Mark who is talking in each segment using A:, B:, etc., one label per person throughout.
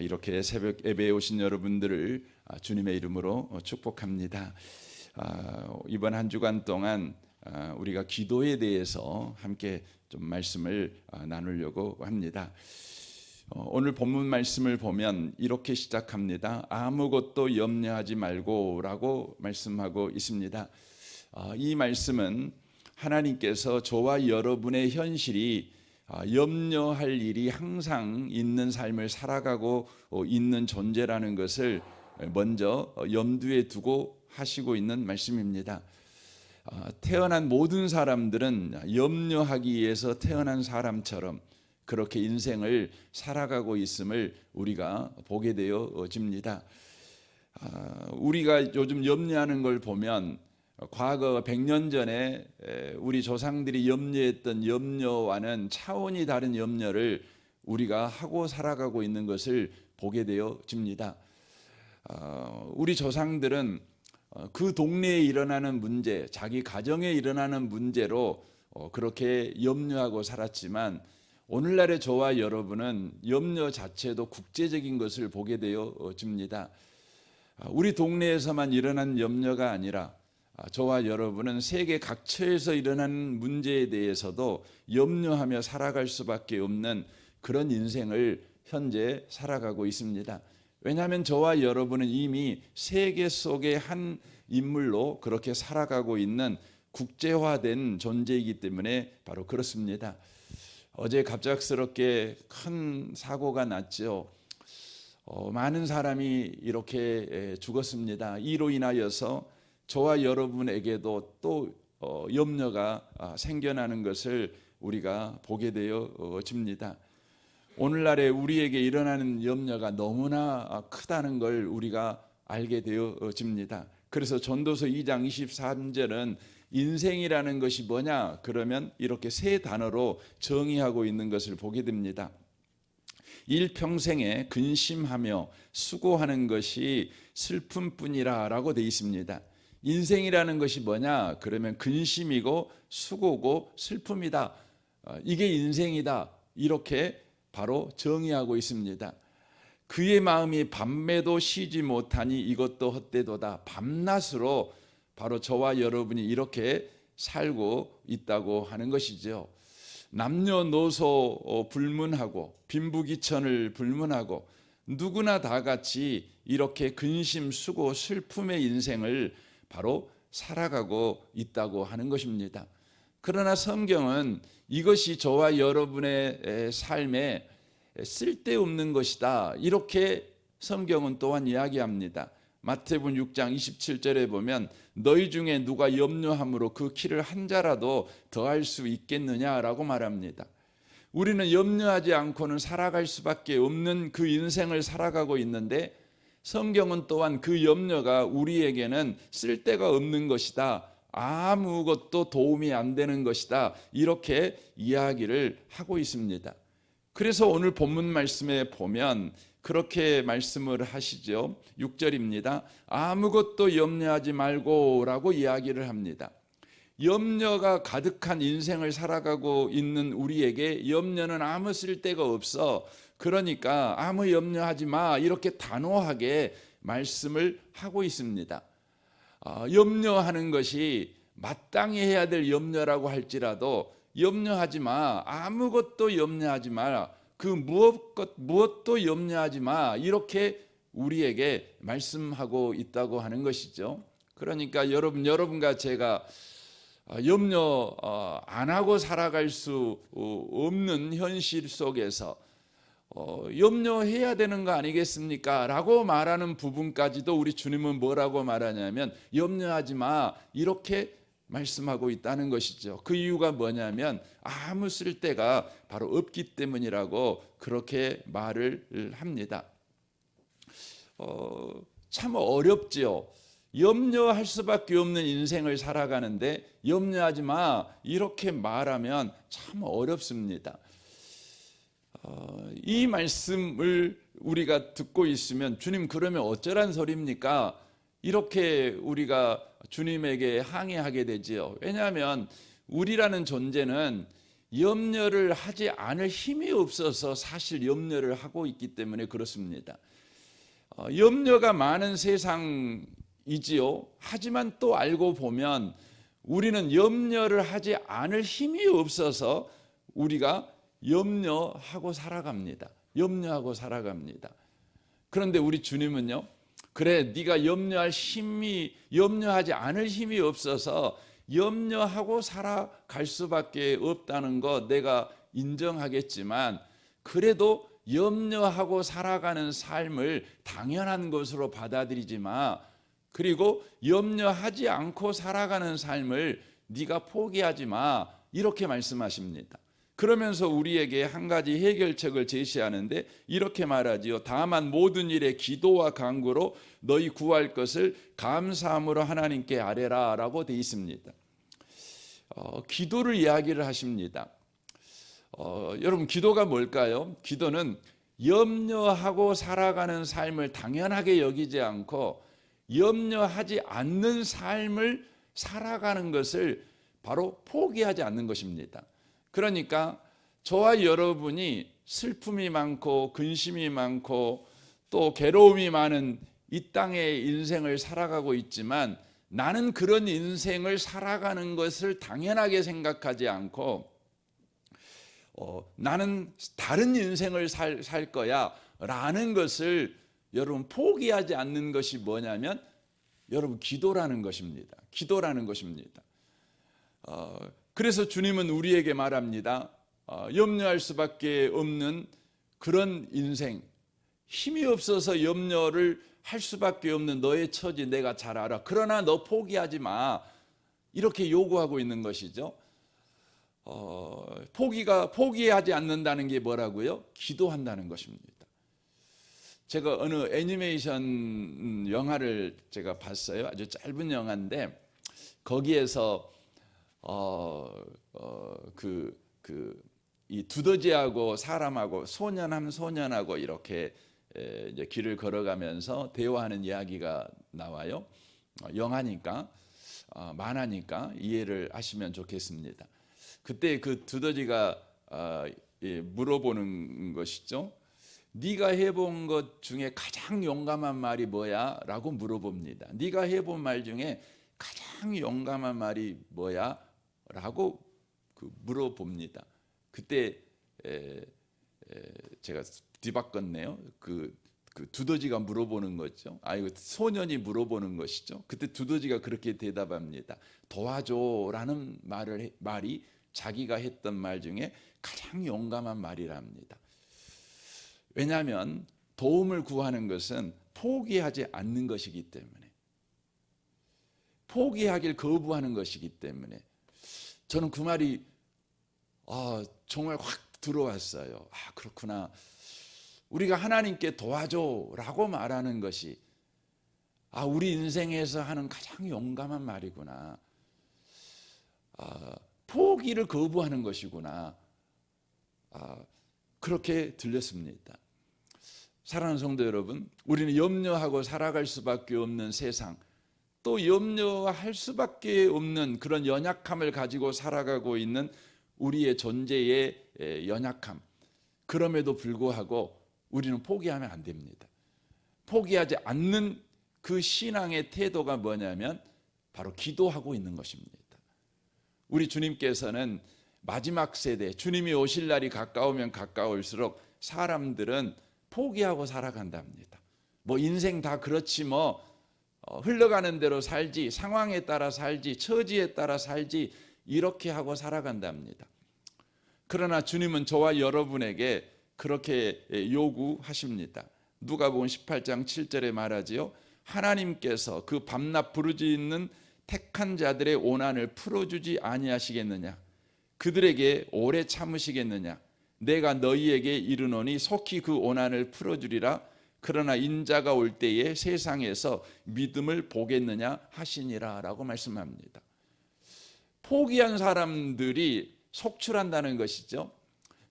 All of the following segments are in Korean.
A: 이렇게 새벽 예배에 오신 여러분들을 주님의 이름으로 축복합니다. 이번 한 주간 동안 우리가 기도에 대해서 함께 좀 말씀을 나누려고 합니다. 오늘 본문 말씀을 보면 이렇게 시작합니다. 아무것도 염려하지 말고라고 말씀하고 있습니다. 이 말씀은 하나님께서 저와 여러분의 현실이 염려할 일이 항상 있는 삶을 살아가고 있는 존재라는 것을 먼저 염두에 두고 하시고 있는 말씀입니다. 태어난 모든 사람들은 염려하기 위해서 태어난 사람처럼 그렇게 인생을 살아가고 있음을 우리가 보게 되어집니다. 우리가 요즘 염려하는 걸 보면 과거 100년 전에 우리 조상들이 염려했던 염려와는 차원이 다른 염려를 우리가 하고 살아가고 있는 것을 보게 되어집니다. 우리 조상들은 그 동네에 일어나는 문제, 자기 가정에 일어나는 문제로 그렇게 염려하고 살았지만 오늘날의 저와 여러분은 염려 자체도 국제적인 것을 보게 되어집니다. 우리 동네에서만 일어난 염려가 아니라 저와 여러분은 세계 각처에서 일어나는 문제에 대해서도 염려하며 살아갈 수밖에 없는 그런 인생을 현재 살아가고 있습니다. 왜냐하면 저와 여러분은 이미 세계 속의 한 인물로 그렇게 살아가고 있는 국제화된 존재이기 때문에 바로 그렇습니다. 어제 갑작스럽게 큰 사고가 났죠. 많은 사람이 이렇게 죽었습니다. 이로 인하여서 저와 여러분에게도 또 염려가 생겨나는 것을 우리가 보게 되어집니다. 오늘날에 우리에게 일어나는 염려가 너무나 크다는 걸 우리가 알게 되어집니다. 그래서 전도서 2장 23절은 인생이라는 것이 뭐냐? 그러면 이렇게 세 단어로 정의하고 있는 것을 보게 됩니다. 일평생에 근심하며 수고하는 것이 슬픔뿐이라 라고 되어 있습니다. 인생이라는 것이 뭐냐? 그러면 근심이고 수고고 슬픔이다. 이게 인생이다. 이렇게 바로 정의하고 있습니다. 그의 마음이 밤매도 쉬지 못하니 이것도 헛되도다. 밤낮으로 바로 저와 여러분이 이렇게 살고 있다고 하는 것이죠. 남녀노소 불문하고 빈부귀천을 불문하고 누구나 다 같이 이렇게 근심, 수고, 슬픔의 인생을 바로 살아가고 있다고 하는 것입니다. 그러나 성경은 이것이 저와 여러분의 삶에 쓸데없는 것이다. 이렇게 성경은 또한 이야기합니다. 마태복음 6장 27절에 보면 너희 중에 누가 염려함으로 그 키를 한 자라도 더할 수 있겠느냐라고 말합니다. 우리는 염려하지 않고는 살아갈 수밖에 없는 그 인생을 살아가고 있는데 성경은 또한 그 염려가 우리에게는 쓸데가 없는 것이다. 아무것도 도움이 안 되는 것이다. 이렇게 이야기를 하고 있습니다. 그래서 오늘 본문 말씀에 보면 그렇게 말씀을 하시죠. 6절입니다. 아무것도 염려하지 말고 라고 이야기를 합니다. 염려가 가득한 인생을 살아가고 있는 우리에게 염려는 아무 쓸데가 없어. 그러니까 아무 염려하지 마. 이렇게 단호하게 말씀을 하고 있습니다. 염려하는 것이 마땅히 해야 될 염려라고 할지라도 염려하지 마. 아무것도 염려하지 마라. 그 무엇도 염려하지 마. 이렇게 우리에게 말씀하고 있다고 하는 것이죠. 그러니까 여러분과 제가 염려 안 하고 살아갈 수 없는 현실 속에서 염려해야 되는 거 아니겠습니까? 라고 말하는 부분까지도 우리 주님은 뭐라고 말하냐면 염려하지 마. 이렇게 말씀하고 있다는 것이죠. 그 이유가 뭐냐면 아무 쓸데가 바로 없기 때문이라고 그렇게 말을 합니다. 참 어렵지요. 염려할 수밖에 없는 인생을 살아가는데 염려하지 마 이렇게 말하면 참 어렵습니다. 이 말씀을 우리가 듣고 있으면 주님 그러면 어쩌란 소리입니까? 이렇게 우리가 주님에게 항의하게 되지요. 왜냐하면 우리라는 존재는 염려를 하지 않을 힘이 없어서 사실 염려를 하고 있기 때문에 그렇습니다. 염려가 많은 세상이지요. 하지만 또 알고 보면 우리는 염려를 하지 않을 힘이 없어서 우리가 염려하고 살아갑니다. 염려하고 살아갑니다. 그런데 우리 주님은요, 그래, 네가 염려하지 않을 힘이 없어서 염려하고 살아갈 수밖에 없다는 거 내가 인정하겠지만, 그래도 염려하고 살아가는 삶을 당연한 것으로 받아들이지 마. 그리고 염려하지 않고 살아가는 삶을 네가 포기하지 마. 이렇게 말씀하십니다. 그러면서 우리에게 한 가지 해결책을 제시하는데 이렇게 말하지요. 다만 모든 일에 기도와 간구로 너희 구할 것을 감사함으로 하나님께 아뢰라 라고 되어 있습니다. 기도를 이야기를 하십니다. 여러분, 기도가 뭘까요? 기도는 염려하고 살아가는 삶을 당연하게 여기지 않고 염려하지 않는 삶을 살아가는 것을 바로 포기하지 않는 것입니다. 그러니까 저와 여러분이 슬픔이 많고 근심이 많고 또 괴로움이 많은 이 땅의 인생을 살아가고 있지만, 나는 그런 인생을 살아가는 것을 당연하게 생각하지 않고 나는 다른 인생을 살 거야 라는 것을 여러분 포기하지 않는 것이 뭐냐면 여러분 기도라는 것입니다. 기도라는 것입니다. 그래서 주님은 우리에게 말합니다. 염려할 수밖에 없는 그런 인생, 힘이 없어서 염려를 할 수밖에 없는 너의 처지 내가 잘 알아. 그러나 너 포기하지 마. 이렇게 요구하고 있는 것이죠. 포기하지 않는다는 게 뭐라고요? 기도한다는 것입니다. 제가 어느 애니메이션 영화를 제가 봤어요. 아주 짧은 영화인데 거기에서 이 두더지하고 사람하고 소년하고 이렇게 이제 길을 걸어가면서 대화하는 이야기가 나와요. 영화니까 만화니까 이해를 하시면 좋겠습니다. 그때 그 두더지가 물어보는 것이죠. 네가 해본 것 중에 가장 용감한 말이 뭐야? 라고 물어봅니다. 네가 해본 말 중에 가장 용감한 말이 뭐야? 라고 물어봅니다. 그때 제가 뒤바꿨네요. 그 두더지가 물어보는 거죠. 이거 소년이 물어보는 것이죠. 그때 두더지가 그렇게 대답합니다. 도와줘라는 말이 자기가 했던 말 중에 가장 용감한 말이랍니다. 왜냐하면 도움을 구하는 것은 포기하지 않는 것이기 때문에, 포기하길 거부하는 것이기 때문에. 저는 그 말이 정말 확 들어왔어요. 그렇구나. 우리가 하나님께 도와줘라고 말하는 것이 우리 인생에서 하는 가장 용감한 말이구나. 포기를 거부하는 것이구나. 그렇게 들렸습니다. 사랑하는 성도 여러분, 우리는 염려하고 살아갈 수밖에 없는 세상, 또 염려할 수밖에 없는 그런 연약함을 가지고 살아가고 있는 우리의 존재의 연약함. 그럼에도 불구하고 우리는 포기하면 안 됩니다. 포기하지 않는 그 신앙의 태도가 뭐냐면 바로 기도하고 있는 것입니다. 우리 주님께서는 마지막 세대, 주님이 오실 날이 가까우면 가까울수록 사람들은 포기하고 살아간답니다. 인생 다 그렇지 흘러가는 대로 살지, 상황에 따라 살지, 처지에 따라 살지, 이렇게 하고 살아간답니다. 그러나 주님은 저와 여러분에게 그렇게 요구하십니다. 누가복음 18장 7절에 말하지요. 하나님께서 그 밤낮 부르짖는 택한 자들의 오난을 풀어주지 아니하시겠느냐? 그들에게 오래 참으시겠느냐? 내가 너희에게 이르노니 속히 그 오난을 풀어주리라. 그러나 인자가 올 때에 세상에서 믿음을 보겠느냐 하시니라 라고 말씀합니다. 포기한 사람들이 속출한다는 것이죠.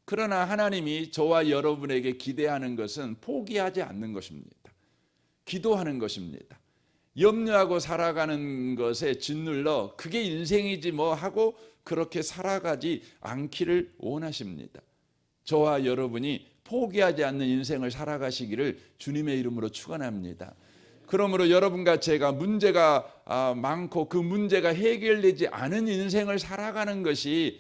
A: 그러나 하나님이 저와 여러분에게 기대하는 것은 포기하지 않는 것입니다. 기도하는 것입니다. 염려하고 살아가는 것에 짓눌러 그게 인생이지 뭐 하고 그렇게 살아가지 않기를 원하십니다. 저와 여러분이 포기하지 않는 인생을 살아가시기를 주님의 이름으로 축원합니다. 그러므로 여러분과 제가 문제가 많고 그 문제가 해결되지 않은 인생을 살아가는 것이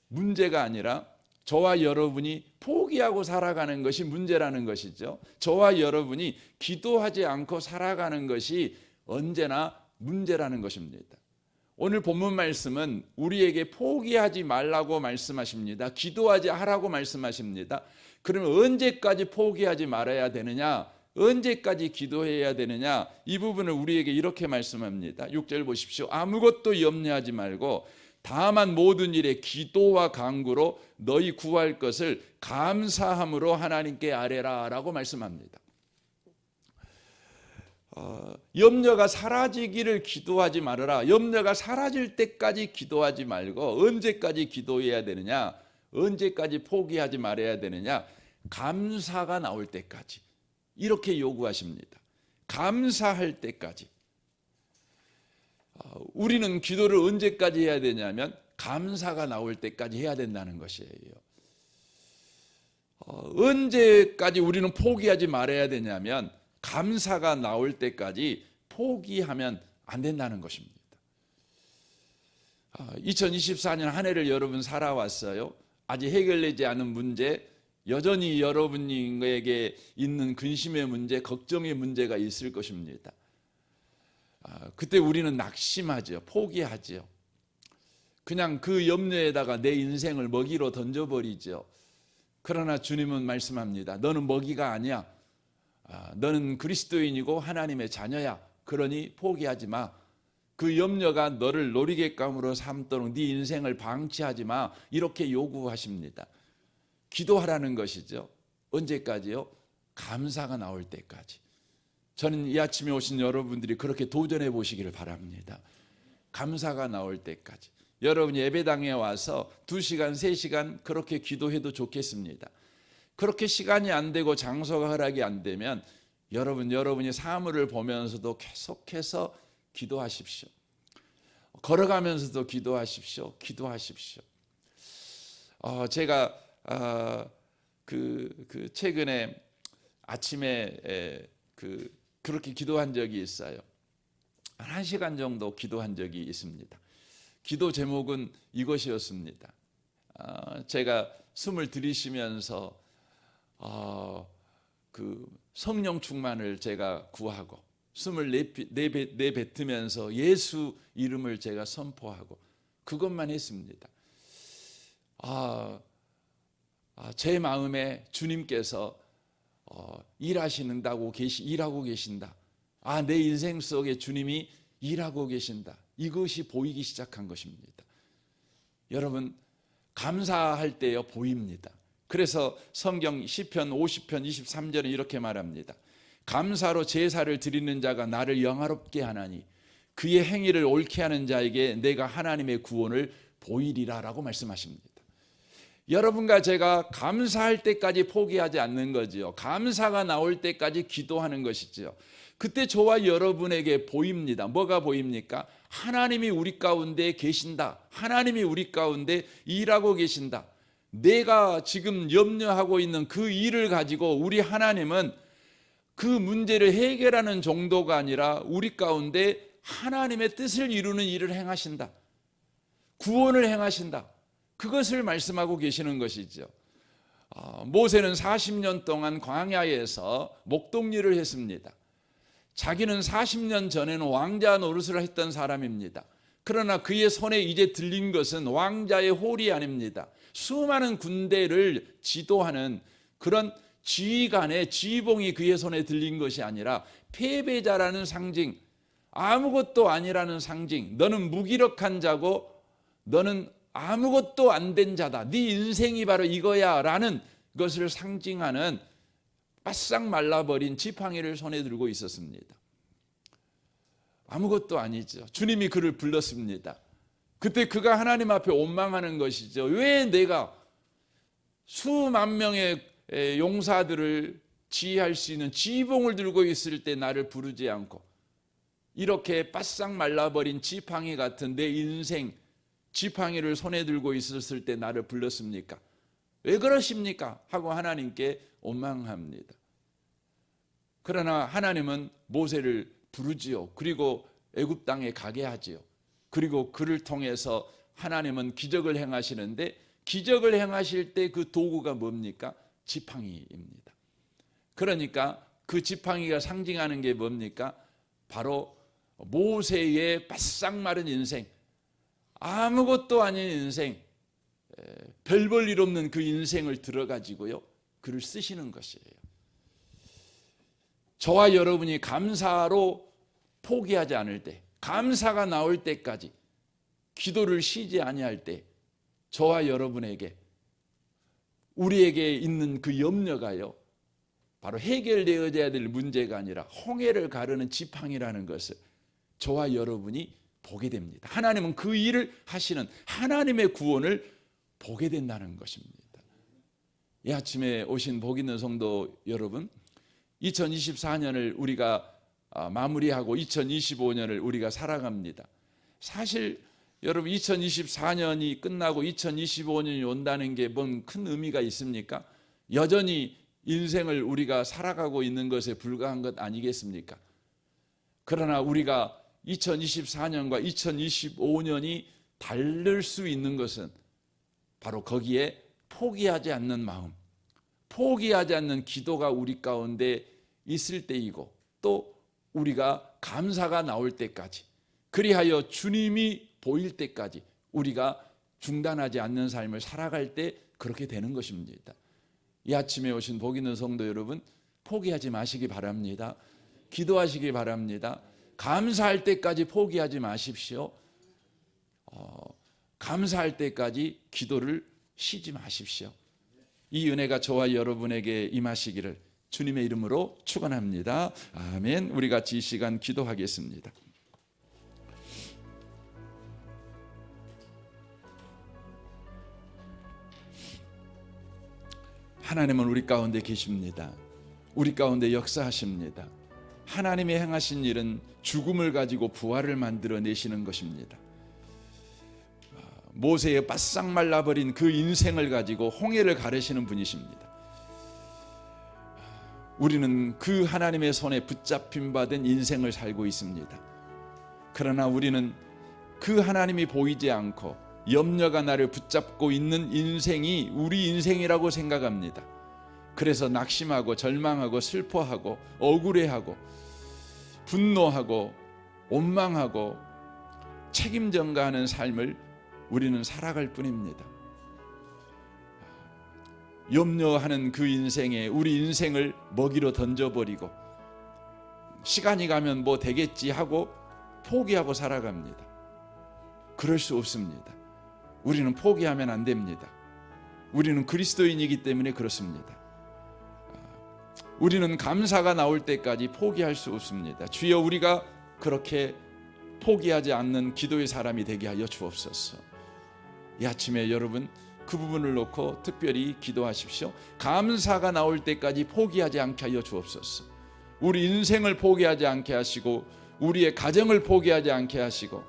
A: 문제가 아니라 저와 여러분이 포기하고 살아가는 것이 문제라는 것이죠. 저와 여러분이 기도하지 않고 살아가는 것이 언제나 문제라는 것입니다. 오늘 본문 말씀은 우리에게 포기하지 말라고 말씀하십니다. 기도하지 하라고 말씀하십니다. 그러면 언제까지 포기하지 말아야 되느냐? 언제까지 기도해야 되느냐? 이 부분을 우리에게 이렇게 말씀합니다. 6절 보십시오. 아무것도 염려하지 말고 다만 모든 일에 기도와 간구로 너희 구할 것을 감사함으로 하나님께 아뢰라 라고 말씀합니다. 염려가 사라지기를 기도하지 말아라. 염려가 사라질 때까지 기도하지 말고 언제까지 기도해야 되느냐? 언제까지 포기하지 말아야 되느냐? 감사가 나올 때까지 이렇게 요구하십니다. 감사할 때까지. 우리는 기도를 언제까지 해야 되냐면 감사가 나올 때까지 해야 된다는 것이에요. 언제까지 우리는 포기하지 말아야 되냐면 감사가 나올 때까지 포기하면 안 된다는 것입니다. 2024년 한 해를 여러분 살아왔어요. 아직 해결되지 않은 문제, 여전히 여러분에게 있는 근심의 문제, 걱정의 문제가 있을 것입니다. 그때 우리는 낙심하죠. 포기하죠. 그냥 그 염려에다가 내 인생을 먹이로 던져버리죠. 그러나 주님은 말씀합니다. 너는 먹이가 아니야. 너는 그리스도인이고 하나님의 자녀야. 그러니 포기하지 마. 그 염려가 너를 놀이객감으로 삼도록 네 인생을 방치하지 마. 이렇게 요구하십니다. 기도하라는 것이죠. 언제까지요? 감사가 나올 때까지. 저는 이 아침에 오신 여러분들이 그렇게 도전해 보시기를 바랍니다. 감사가 나올 때까지. 여러분이 예배당에 와서 2시간, 3시간 그렇게 기도해도 좋겠습니다. 그렇게 시간이 안 되고 장소가 허락이 안 되면 여러분이 사물을 보면서도 계속해서 기도하십시오. 걸어가면서도 기도하십시오. 기도하십시오. 제가 최근에 아침에 그렇게 기도한 적이 있어요. 한 1시간 정도 기도한 적이 있습니다. 기도 제목은 이것이었습니다. 제가 숨을 들이쉬면서 그 성령 충만을 제가 구하고 숨을 내뱉으면서 예수 이름을 제가 선포하고 그것만 했습니다. 제 마음에 주님께서 일하고 계신다. 내 인생 속에 주님이 일하고 계신다. 이것이 보이기 시작한 것입니다. 여러분 감사할 때요 보입니다. 그래서 성경 시편 50편 23절은 이렇게 말합니다. 감사로 제사를 드리는 자가 나를 영화롭게 하나니 그의 행위를 옳게 하는 자에게 내가 하나님의 구원을 보이리라 라고 말씀하십니다. 여러분과 제가 감사할 때까지 포기하지 않는 거지요. 감사가 나올 때까지 기도하는 것이지요. 그때 저와 여러분에게 보입니다. 뭐가 보입니까? 하나님이 우리 가운데 계신다. 하나님이 우리 가운데 일하고 계신다. 내가 지금 염려하고 있는 그 일을 가지고 우리 하나님은 그 문제를 해결하는 정도가 아니라 우리 가운데 하나님의 뜻을 이루는 일을 행하신다. 구원을 행하신다. 그것을 말씀하고 계시는 것이죠. 모세는 40년 동안 광야에서 목동일을 했습니다. 자기는 40년 전에는 왕자 노릇을 했던 사람입니다. 그러나 그의 손에 이제 들린 것은 왕자의 홀이 아닙니다. 수많은 군대를 지도하는 그런 지휘관의 지휘봉이 그의 손에 들린 것이 아니라 패배자라는 상징, 아무것도 아니라는 상징, 너는 무기력한 자고 너는 아무것도 안 된 자다. 네 인생이 바로 이거야 라는 것을 상징하는 바싹 말라버린 지팡이를 손에 들고 있었습니다. 아무것도 아니죠. 주님이 그를 불렀습니다. 그때 그가 하나님 앞에 원망하는 것이죠. 왜 내가 수만 명의 용사들을 지휘할 수 있는 지휘봉을 들고 있을 때 나를 부르지 않고 이렇게 바싹 말라버린 지팡이 같은 내 인생, 지팡이를 손에 들고 있었을 때 나를 불렀습니까? 왜 그러십니까? 하고 하나님께 원망합니다. 그러나 하나님은 모세를 부르지요. 그리고 애굽 땅에 가게 하지요. 그리고 그를 통해서 하나님은 기적을 행하시는데, 기적을 행하실 때 그 도구가 뭡니까? 지팡이입니다. 그러니까 그 지팡이가 상징하는 게 뭡니까? 바로 모세의 바싹 마른 인생, 아무것도 아닌 인생, 별 볼 일 없는 그 인생을 들어가지고요, 그를 쓰시는 것이에요. 저와 여러분이 감사로 포기하지 않을 때, 감사가 나올 때까지 기도를 쉬지 아니할 때, 저와 여러분에게, 우리에게 있는 그 염려가요, 바로 해결되어야 될 문제가 아니라 홍해를 가르는 지팡이라는 것을 저와 여러분이 보게 됩니다. 하나님은 그 일을 하시는 하나님의 구원을 보게 된다는 것입니다. 이 아침에 오신 복 있는 성도 여러분, 2024년을 우리가 마무리하고 2025년을 우리가 살아갑니다. 사실 여러분, 2024년이 끝나고 2025년이 온다는 게 뭔 큰 의미가 있습니까? 여전히 인생을 우리가 살아가고 있는 것에 불과한 것 아니겠습니까? 그러나 우리가 2024년과 2025년이 다를 수 있는 것은 바로 거기에 포기하지 않는 마음, 포기하지 않는 기도가 우리 가운데 있을 때이고, 또 우리가 감사가 나올 때까지, 그리하여 주님이 보일 때까지 우리가 중단하지 않는 삶을 살아갈 때 그렇게 되는 것입니다. 이 아침에 오신 복 있는 성도 여러분, 포기하지 마시기 바랍니다. 기도하시기 바랍니다. 감사할 때까지 포기하지 마십시오. 감사할 때까지 기도를 쉬지 마십시오. 이 은혜가 저와 여러분에게 임하시기를 주님의 이름으로 축원합니다. 아멘. 우리 같이 이 시간 기도하겠습니다. 하나님은 우리 가운데 계십니다. 우리 가운데 역사하십니다. 하나님이 행하신 일은 죽음을 가지고 부활을 만들어내시는 것입니다. 모세의 바싹 말라버린 그 인생을 가지고 홍해를 가르시는 분이십니다. 우리는 그 하나님의 손에 붙잡힌 바 된 인생을 살고 있습니다. 그러나 우리는 그 하나님이 보이지 않고 염려가 나를 붙잡고 있는 인생이 우리 인생이라고 생각합니다. 그래서 낙심하고 절망하고 슬퍼하고 억울해하고 분노하고 원망하고 책임 전가하는 삶을 우리는 살아갈 뿐입니다. 염려하는 그 인생에 우리 인생을 먹이로 던져버리고 시간이 가면 뭐 되겠지 하고 포기하고 살아갑니다. 그럴 수 없습니다. 우리는 포기하면 안 됩니다. 우리는 그리스도인이기 때문에 그렇습니다. 우리는 감사가 나올 때까지 포기할 수 없습니다. 주여, 우리가 그렇게 포기하지 않는 기도의 사람이 되게 하여 주옵소서. 이 아침에 여러분, 그 부분을 놓고 특별히 기도하십시오. 감사가 나올 때까지 포기하지 않게 하여 주옵소서. 우리 인생을 포기하지 않게 하시고, 우리의 가정을 포기하지 않게 하시고,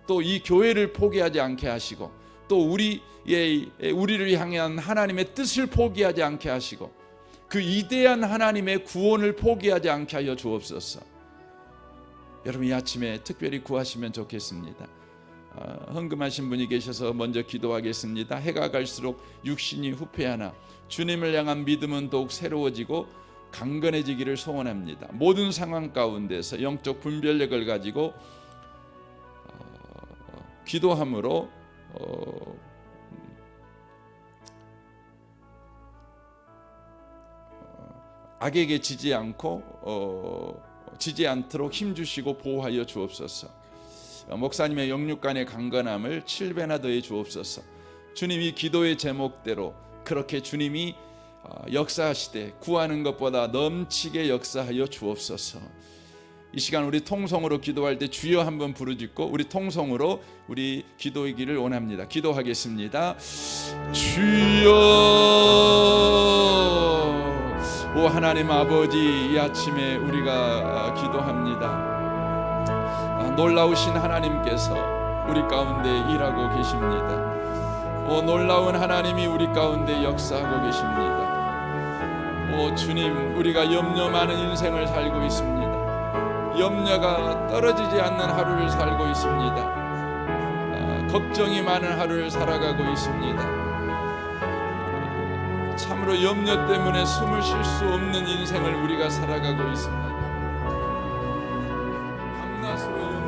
A: 또 이 교회를 포기하지 않게 하시고, 또 우리를 향한 하나님의 뜻을 포기하지 않게 하시고, 그 위대한 하나님의 구원을 포기하지 않게 하여 주옵소서. 여러분, 이 아침에 특별히 구하시면 좋겠습니다. 헌금하신 분이 계셔서 먼저 기도하겠습니다. 해가 갈수록 육신이 후패하나 주님을 향한 믿음은 더욱 새로워지고 강건해지기를 소원합니다. 모든 상황 가운데서 영적 분별력을 가지고 기도함으로 악에게 지지 않도록 힘주시고 보호하여 주옵소서. 목사님의 영육간의 강건함을 7배나 더해 주옵소서. 주님이 기도의 제목대로 그렇게 주님이 역사하시되 구하는 것보다 넘치게 역사하여 주옵소서. 이 시간 우리 통성으로 기도할 때 주여 한번 부르짖고 우리 통성으로 우리 기도이기를 원합니다. 기도하겠습니다. 주여, 오 하나님 아버지, 이 아침에 우리가 기도합니다. 놀라우신 하나님께서 우리 가운데 일하고 계십니다. 놀라운 하나님이 우리 가운데 역사하고 계십니다. 주님, 우리가 염려 많은 인생을 살고 있습니다. 염려가 떨어지지 않는 하루를 살고 있습니다. 걱정이 많은 하루를 살아가고 있습니다. 참으로 염려 때문에 숨을 쉴 수 없는 인생을 우리가 살아가고 있습니다. 밤낮으로